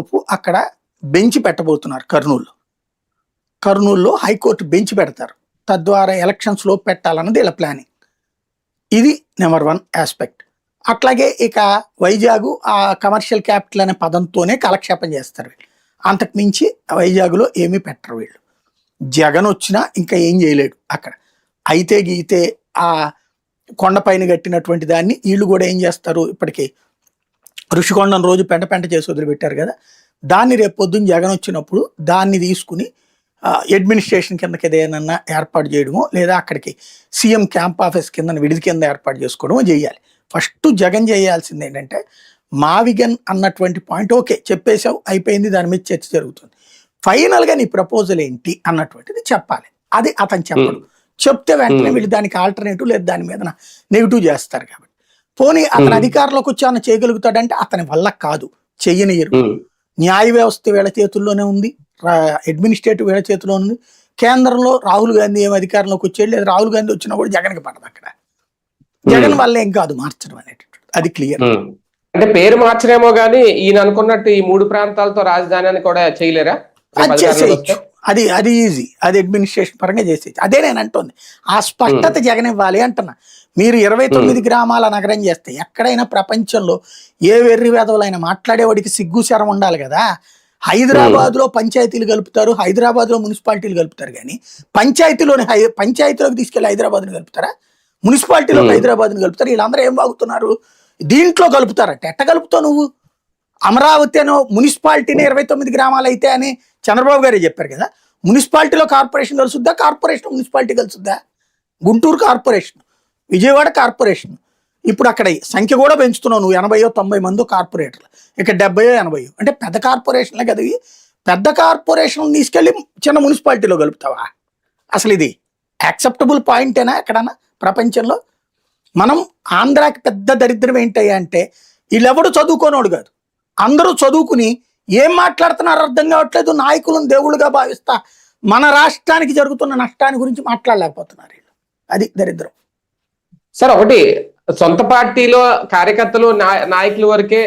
లోపు అక్కడ బెంచ్ పెట్టబోతున్నారు కర్నూలులో హైకోర్టు బెంచ్ పెడతారు. తద్వారా ఎలక్షన్స్ లో పెట్టాలన్నది ఇలా ప్లానింగ్. ఇది నెంబర్ 1 ఆస్పెక్ట్. అట్లాగే ఇక వైజాగ్ ఆ కమర్షియల్ క్యాపిటల్ అనే పదంతోనే కాలక్షేపం చేస్తారు వీళ్ళు. అంతకు మించి వైజాగ్లో ఏమీ పెట్టరు వీళ్ళు. జగన్ వచ్చినా ఇంకా ఏం చేయలేడు అక్కడ. అయితే గీతే ఆ కొండపైన కట్టినటువంటి దాన్ని వీళ్ళు కూడా ఏం చేస్తారు, ఇప్పటికీ ఋషికొండను రోజు పెంట చేసి వదిలిపెట్టారు కదా, దాన్ని రేపు పొద్దున్న జగన్ వచ్చినప్పుడు దాన్ని తీసుకుని అడ్మినిస్ట్రేషన్ కిందకి ఏదైనా ఏర్పాటు చేయడమో లేదా అక్కడికి సీఎం క్యాంప్ ఆఫీస్ కింద విడిది కింద ఏర్పాటు చేసుకోవడమో చేయాలి. ఫస్ట్ జగన్ చేయాల్సింది ఏంటంటే మావిగన్ అన్నటువంటి పాయింట్ ఓకే చెప్పేశావు, అయిపోయింది, దాని మీద చర్చ జరుగుతుంది. ఫైనల్గా నీ ప్రపోజల్ ఏంటి అన్నటువంటిది చెప్పాలి. అది అతను చెప్పడు. చెప్తే వెంటనే వీళ్ళు దానికి ఆల్టర్నేటివ్ లేదా దాని మీద నెగిటివ్ చేస్తారు. కాబట్టి పోనీ అతను అధికారంలోకి వచ్చి అన్న చేయగలుగుతాడంటే అతని వల్ల కాదు, చెయ్యనియరు. న్యాయ వ్యవస్థ వీళ్ళ చేతుల్లోనే ఉంది, అడ్మినిస్ట్రేటివ్ వీళ్ళ చేతిలో ఉంది. కేంద్రంలో రాహుల్ గాంధీ ఏం అధికారంలోకి వచ్చేది లేదు, రాహుల్ గాంధీ వచ్చినా కూడా జగన్కి పడదు. అక్కడ జగన్ వల్ల ఏం కాదు మార్చడం అనేటటువంటి, అది క్లియర్. అంటే పేరు మార్చరేమో గానీ ఈయన అనుకున్నట్టు ఈ 3 ప్రాంతాలతో రాజధాని కూడా చేయలేరా? అది చేసేయచ్చు, అది ఈజీ, అది అడ్మినిస్ట్రేషన్ పరంగా చేసేయచ్చు. అదే నేను అంటుంది, ఆ స్పష్టత జగన్ ఇవ్వాలి అంటున్నా. మీరు 29 గ్రామాల నగరం చేస్తే ఎక్కడైనా ప్రపంచంలో ఏ వెర్రి వేదవులైనా మాట్లాడేవాడికి సిగ్గు శరం ఉండాలి కదా. హైదరాబాద్ లో పంచాయతీలు కలుపుతారు, హైదరాబాద్ లో మున్సిపాలిటీలు కలుపుతారు, కానీ పంచాయతీలోకి తీసుకెళ్లి హైదరాబాద్ని కలుపుతారా? మున్సిపాలిటీలోకి హైదరాబాద్ని కలుపుతారు. వీళ్ళందరూ ఏం బాగుతున్నారు, దీంట్లో కలుపుతారట. ఎట్ట కలుపుతావు నువ్వు? అమరావతి అనో మున్సిపాలిటీని 29 గ్రామాలు అయితే అని చంద్రబాబు గారే చెప్పారు కదా. మున్సిపాలిటీలో కార్పొరేషన్ కలుసుద్దా, కార్పొరేషన్ మున్సిపాలిటీ కలుసుద్దా? Guntur corporation, Vijayawada corporation. ఇప్పుడు అక్కడ సంఖ్య కూడా పెంచుతున్నావు నువ్వు, 80-90 మంది కార్పొరేటర్లు, ఇక 70-80. అంటే పెద్ద కార్పొరేషన్లే కదా ఇవి. పెద్ద కార్పొరేషన్ తీసుకెళ్ళి చిన్న మున్సిపాలిటీలో కలుపుతావా? అసలు ఇది యాక్సెప్టబుల్ పాయింటేనా ఎక్కడన్నా ప్రపంచంలో? మనం ఆంధ్రాకి పెద్ద దరిద్రం ఏంటయ్యా అంటే వీళ్ళెవడు చదువుకోనోడు కాదు, అందరూ చదువుకుని ఏం మాట్లాడుతున్నారు అర్థం కావట్లేదు. నాయకులను దేవుళ్ళుగా భావిస్తా మన రాష్ట్రానికి జరుగుతున్న నష్టాన్ని గురించి మాట్లాడలేకపోతున్నారు వీళ్ళు. అది దరిద్రం. సార్, ఒకటి సొంత పార్టీలో కార్యకర్తలు నాయకుల వరకే